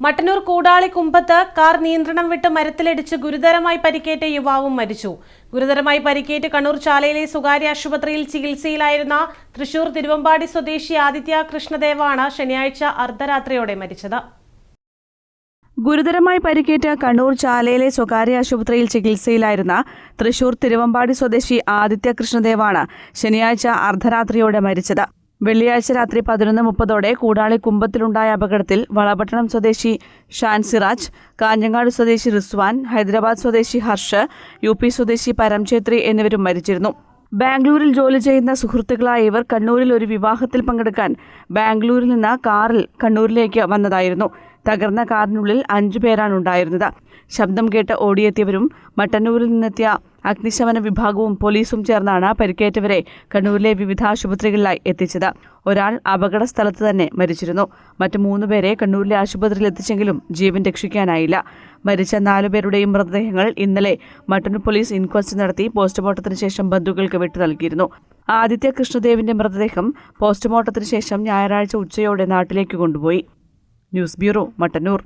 Mattannur Koodali Kombathu car നിയന്ത്രണം വിട്ട് മരത്തിലിടിച്ച് ഗുരുതരമായി പരിക്കേറ്റ യുവാവും മരിച്ചു. ഗുരുതരമായി പരിക്കേറ്റ് കണ്ണൂർ ചാലയിലെ സ്വകാര്യ ആശുപത്രിയിൽ ചികിത്സയിലായിരുന്ന തൃശൂർ തിരുവമ്പാടി സ്വദേശി ആദിത്യ കൃഷ്ണദേവാണ് ശനിയാഴ്ച അർദ്ധരാത്രിയോടെ മരിച്ചത്. ഗുരുതരമായി പരിക്കേറ്റ് കണ്ണൂർ ചാലയിലെ സ്വകാര്യ ആശുപത്രിയിൽ ചികിത്സയിലായിരുന്ന തൃശൂർ തിരുവമ്പാടി സ്വദേശി ആദിത്യ കൃഷ്ണദേവാണ് ശനിയാഴ്ച അർദ്ധരാത്രിയോടെ മരിച്ചത്. വെള്ളിയാഴ്ച രാത്രി 11:30 കൂടാളി കുമ്പത്തിലുണ്ടായ അപകടത്തിൽ വളപട്ടണം സ്വദേശി ഷാൻ സിറാജ്, കാഞ്ഞങ്ങാട് സ്വദേശി റിസ്വാൻ, ഹൈദരാബാദ് സ്വദേശി ഹർഷ്, UP സ്വദേശി പരംചേത്രി എന്നിവരും മരിച്ചിരുന്നു. ബാംഗ്ലൂരിൽ ജോലി ചെയ്യുന്ന സുഹൃത്തുക്കളായ ഇവർ കണ്ണൂരിൽ ഒരു വിവാഹത്തിൽ പങ്കെടുക്കാൻ ബാംഗ്ലൂരിൽ നിന്ന് കാറിൽ കണ്ണൂരിലേക്ക് വന്നതായിരുന്നു. തകർന്ന കാറിനുള്ളിൽ 5 പേരാണ് ഉണ്ടായിരുന്നത്. ശബ്ദം കേട്ട് ഓടിയെത്തിയവരും മട്ടന്നൂരിൽ നിന്നെത്തിയ അഗ്നിശമന വിഭാഗവും പോലീസും ചേർന്നാണ് പരിക്കേറ്റവരെ കണ്ണൂരിലെ വിവിധ ആശുപത്രികളിലായി എത്തിച്ചത്. ഒരാൾ അപകട സ്ഥലത്ത് തന്നെ മരിച്ചിരുന്നു. മറ്റ് 3 പേരെ കണ്ണൂരിലെ ആശുപത്രിയിൽ എത്തിച്ചെങ്കിലും ജീവൻ രക്ഷിക്കാനായില്ല. മരിച്ച 4 പേരുടെയും മൃതദേഹങ്ങൾ ഇന്നലെ മട്ടന്നൂർ പോലീസ് ഇൻക്വസ്റ്റ് നടത്തി പോസ്റ്റ്മോർട്ടത്തിന് ശേഷം ബന്ധുക്കൾക്ക് വിട്ടു നൽകിയിരുന്നു. ആദിത്യ കൃഷ്ണദേവിന്റെ മൃതദേഹം പോസ്റ്റ്മോർട്ടത്തിന് ശേഷം ഞായറാഴ്ച ഉച്ചയോടെ നാട്ടിലേക്ക് കൊണ്ടുപോയി. News bureau, Mattannur.